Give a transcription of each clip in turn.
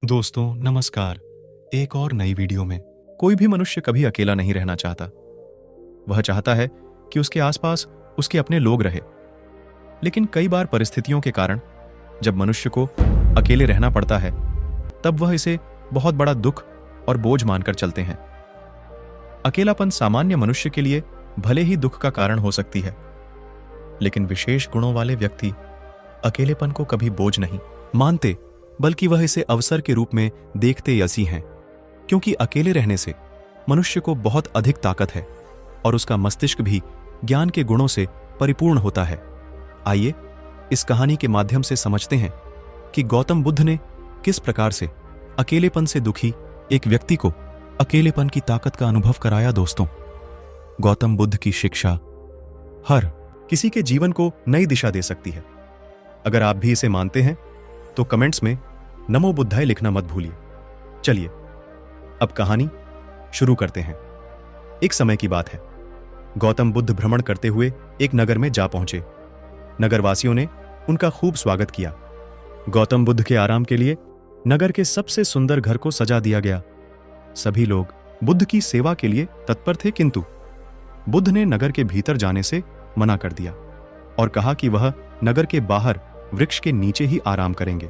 दोस्तों नमस्कार। एक और नई वीडियो में। कोई भी मनुष्य कभी अकेला नहीं रहना चाहता। वह चाहता है कि उसके आसपास उसके अपने लोग रहे। लेकिन कई बार परिस्थितियों के कारण जब मनुष्य को अकेले रहना पड़ता है तब वह इसे बहुत बड़ा दुख और बोझ मानकर चलते हैं। अकेलापन सामान्य मनुष्य के लिए भले ही दुख का कारण हो सकती है, लेकिन विशेष गुणों वाले व्यक्ति अकेलेपन को कभी बोझ नहीं मानते, बल्कि वह इसे अवसर के रूप में देखते यसी हैं। क्योंकि अकेले रहने से मनुष्य को बहुत अधिक ताकत है और उसका मस्तिष्क भी ज्ञान के गुणों से परिपूर्ण होता है। आइए इस कहानी के माध्यम से समझते हैं कि गौतम बुद्ध ने किस प्रकार से अकेलेपन से दुखी एक व्यक्ति को अकेलेपन की ताकत का अनुभव कराया। दोस्तों, गौतम बुद्ध की शिक्षा हर किसी के जीवन को नई दिशा दे सकती है। अगर आप भी इसे मानते हैं तो कमेंट्स में नमो बुद्धाय लिखना मत भूलिए। चलिए अब कहानी शुरू करते हैं। एक समय की बात है। गौतम बुद्ध भ्रमण करते हुए एक नगर में जा पहुंचे। नगरवासियों ने उनका खूब स्वागत किया। गौतम बुद्ध के आराम के लिए नगर के सबसे सुंदर घर को सजा दिया गया। सभी लोग बुद्ध की सेवा के लिए तत्पर थे, किंतु बुद्ध ने नगर के भीतर जाने से मना कर दिया और कहा कि वह नगर के बाहर वृक्ष के नीचे ही आराम करेंगे,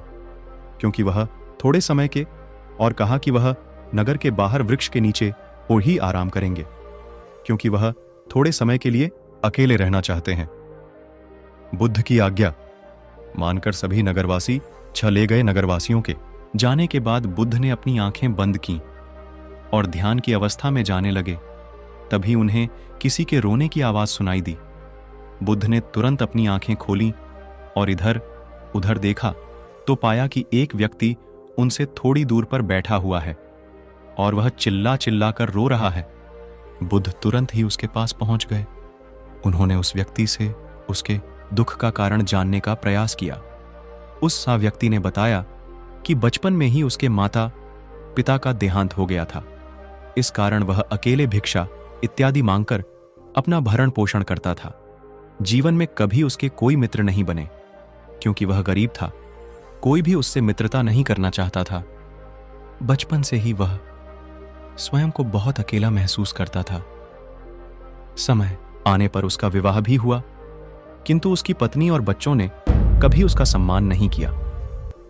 क्योंकि वह थोड़े समय के और कहा कि वह नगर के बाहर वृक्ष के नीचे और ही आराम करेंगे, क्योंकि वह थोड़े समय के लिए अकेले रहना चाहते हैं। बुद्ध की आज्ञा मानकर सभी नगरवासी चले गए। नगरवासियों के जाने के बाद बुद्ध ने अपनी आंखें बंद कीं और ध्यान की अवस्था में जाने लगे। तभी उन्हें किसी के रोने की आवाज सुनाई दी। बुद्ध ने तुरंत अपनी आंखें खोलीं और इधर उधर देखा तो पाया कि एक व्यक्ति उनसे थोड़ी दूर पर बैठा हुआ है और वह चिल्ला चिल्ला कर रो रहा है। बुद्ध तुरंत ही उसके पास पहुंच गए। उन्होंने उस व्यक्ति से उसके दुख का कारण जानने का प्रयास किया। उस व्यक्ति ने बताया कि बचपन में ही उसके माता पिता का देहांत हो गया था। इस कारण वह अकेले भिक्षा इत्यादि मांगकर अपना भरण पोषण करता था। जीवन में कभी उसके कोई मित्र नहीं बने, क्योंकि वह गरीब था। कोई भी उससे मित्रता नहीं करना चाहता था। बचपन से ही वह स्वयं को बहुत अकेला महसूस करता था। समय आने पर उसका विवाह भी हुआ, किंतु उसकी पत्नी और बच्चों ने कभी उसका सम्मान नहीं किया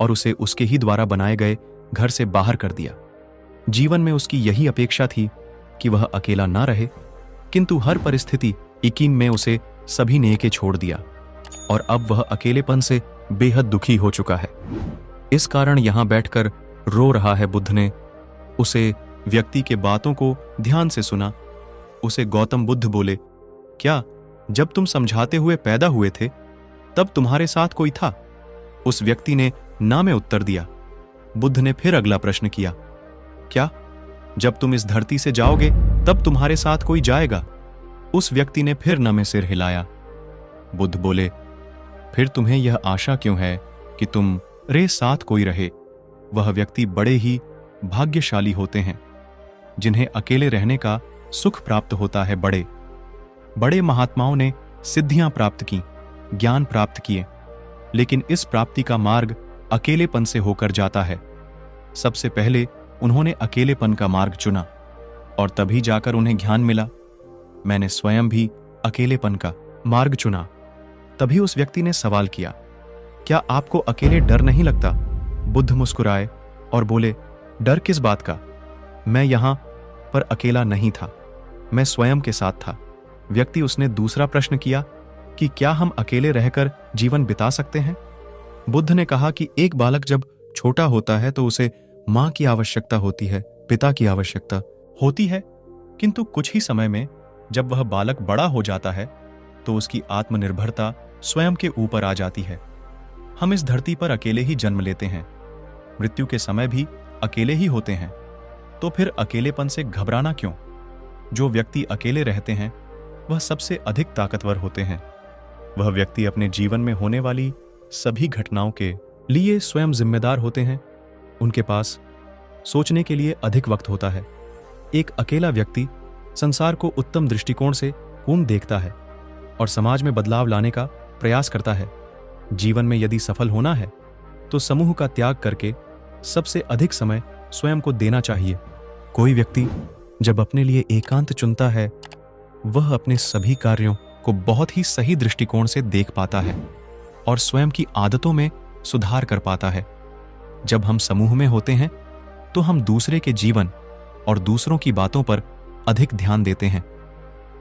और उसे उसके ही द्वारा बनाए गए घर से बाहर कर दिया। जीवन में उसकी यही अपेक्षा थी कि वह अकेला ना रहे, किंतु हर परिस्थिति इकीम में उसे सभी ने के छोड़ दिया और अब वह अकेलेपन से बेहद दुखी हो चुका है। इस कारण यहां बैठकर रो रहा है। बुद्ध ने उसे व्यक्ति के बातों को ध्यान से सुना। उसे गौतम बुद्ध बोले, क्या जब तुम समझाते हुए पैदा हुए थे तब तुम्हारे साथ कोई था? उस व्यक्ति ने ना में उत्तर दिया। बुद्ध ने फिर अगला प्रश्न किया, क्या जब तुम इस धरती से जाओगे तब तुम्हारे साथ कोई जाएगा? उस व्यक्ति ने फिर न में सिर हिलाया। बुद्ध बोले, फिर तुम्हें यह आशा क्यों है कि तुम रे साथ कोई रहे? वह व्यक्ति बड़े ही भाग्यशाली होते हैं जिन्हें अकेले रहने का सुख प्राप्त होता है। बड़े बड़े महात्माओं ने सिद्धियां प्राप्त की, ज्ञान प्राप्त किए, लेकिन इस प्राप्ति का मार्ग अकेलेपन से होकर जाता है। सबसे पहले उन्होंने अकेलेपन का मार्ग चुना और तभी जाकर उन्हें ज्ञान मिला। मैंने स्वयं भी अकेलेपन का मार्ग चुना। तभी उस व्यक्ति ने सवाल किया, क्या आपको अकेले डर नहीं लगता? बुद्ध मुस्कुराए और बोले, डर किस बात का? मैं यहां पर अकेला नहीं था, मैं स्वयं के साथ था। व्यक्ति उसने दूसरा प्रश्न किया कि क्या हम अकेले रहकर जीवन बिता सकते हैं? बुद्ध ने कहा कि एक बालक जब छोटा होता है तो उसे मां की आवश्यकता होती है, पिता की आवश्यकता होती है, किंतु कुछ ही समय में जब वह बालक बड़ा हो जाता है तो उसकी आत्मनिर्भरता स्वयं के ऊपर आ जाती है। हम इस धरती पर अकेले ही जन्म लेते हैं, मृत्यु के समय भी अकेले ही होते हैं, तो फिर अकेलेपन से घबराना क्यों? जो व्यक्ति अकेले रहते हैं वह सबसे अधिक ताकतवर होते हैं। वह व्यक्ति अपने जीवन में होने वाली सभी घटनाओं के लिए स्वयं जिम्मेदार होते हैं। उनके पास सोचने के लिए अधिक वक्त होता है। एक अकेला व्यक्ति संसार को उत्तम दृष्टिकोण से पूर्ण देखता है और समाज में बदलाव लाने का प्रयास करता है। जीवन में यदि सफल होना है तो समूह का त्याग करके सबसे अधिक समय स्वयं को देना चाहिए। कोई व्यक्ति जब अपने लिए एकांत चुनता है, वह अपने सभी कार्यों को बहुत ही सही दृष्टिकोण से देख पाता है और स्वयं की आदतों में सुधार कर पाता है। जब हम समूह में होते हैं तो हम दूसरे के जीवन और दूसरों की बातों पर अधिक ध्यान देते हैं।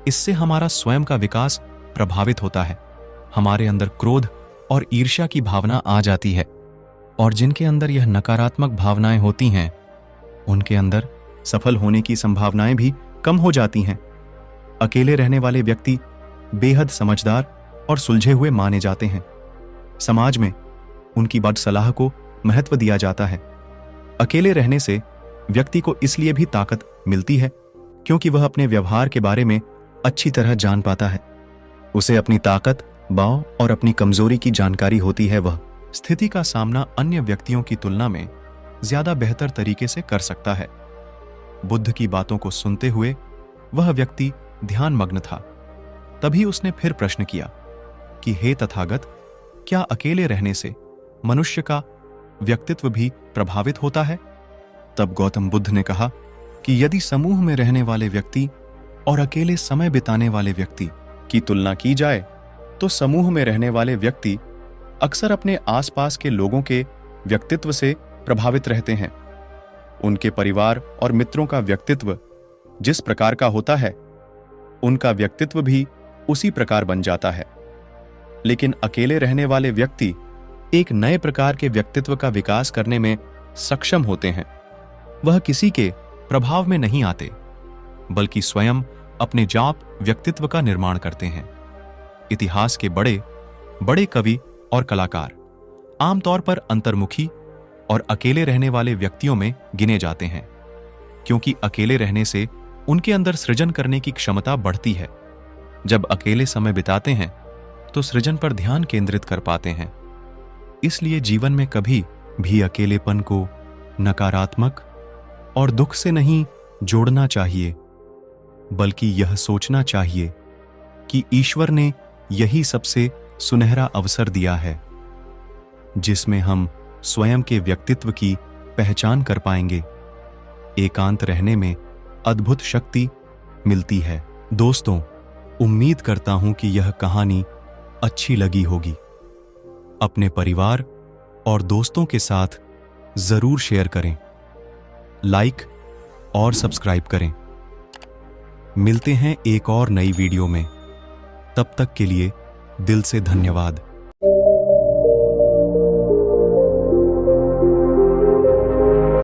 इससे हमारा स्वयं का विकास प्रभावित होता है। हमारे अंदर क्रोध और ईर्ष्या की भावना आ जाती है और जिनके अंदर यह नकारात्मक भावनाएं होती हैं, उनके अंदर सफल होने की संभावनाएं भी कम हो जाती हैं। अकेले रहने वाले व्यक्ति बेहद समझदार और सुलझे हुए माने जाते हैं। समाज में उनकी बद सलाह को महत्व दिया जाता है। अकेले रहने से व्यक्ति को इसलिए भी ताकत मिलती है क्योंकि वह अपने व्यवहार के बारे में अच्छी तरह जान पाता है। उसे अपनी ताकत, बल और अपनी कमजोरी की जानकारी होती है। वह स्थिति का सामना अन्य व्यक्तियों की तुलना में ज्यादा बेहतर तरीके से कर सकता है। बुद्ध की बातों को सुनते हुए वह व्यक्ति ध्यानमग्न था। तभी उसने फिर प्रश्न किया कि हे तथागत, क्या अकेले रहने से मनुष्य का व्यक्तित्व भी प्रभावित होता है? तब गौतम बुद्ध ने कहा कि यदि समूह में रहने वाले व्यक्ति और अकेले समय बिताने वाले व्यक्ति की तुलना की जाए तो समूह में रहने वाले व्यक्ति अक्सर अपने आसपास के लोगों के व्यक्तित्व से प्रभावित रहते हैं। उनके परिवार और मित्रों का व्यक्तित्व जिस प्रकार का होता है, उनका व्यक्तित्व भी उसी प्रकार बन जाता है। लेकिन अकेले रहने वाले व्यक्ति एक नए प्रकार के व्यक्तित्व का विकास करने में सक्षम होते हैं। वह किसी के प्रभाव में नहीं आते, बल्कि स्वयं अपने जाप व्यक्तित्व का निर्माण करते हैं। इतिहास के बड़े बड़े कवि और कलाकार आमतौर पर अंतर्मुखी और अकेले रहने वाले व्यक्तियों में गिने जाते हैं, क्योंकि अकेले रहने से उनके अंदर सृजन करने की क्षमता बढ़ती है। जब अकेले समय बिताते हैं तो सृजन पर ध्यान केंद्रित कर पाते हैं। इसलिए जीवन में कभी भी अकेलेपन को नकारात्मक और दुख से नहीं जोड़ना चाहिए, बल्कि यह सोचना चाहिए कि ईश्वर ने यही सबसे सुनहरा अवसर दिया है जिसमें हम स्वयं के व्यक्तित्व की पहचान कर पाएंगे। एकांत रहने में अद्भुत शक्ति मिलती है। दोस्तों, उम्मीद करता हूं कि यह कहानी अच्छी लगी होगी। अपने परिवार और दोस्तों के साथ जरूर शेयर करें, लाइक और सब्सक्राइब करें। मिलते हैं एक और नई वीडियो में। तब तक के लिए दिल से धन्यवाद।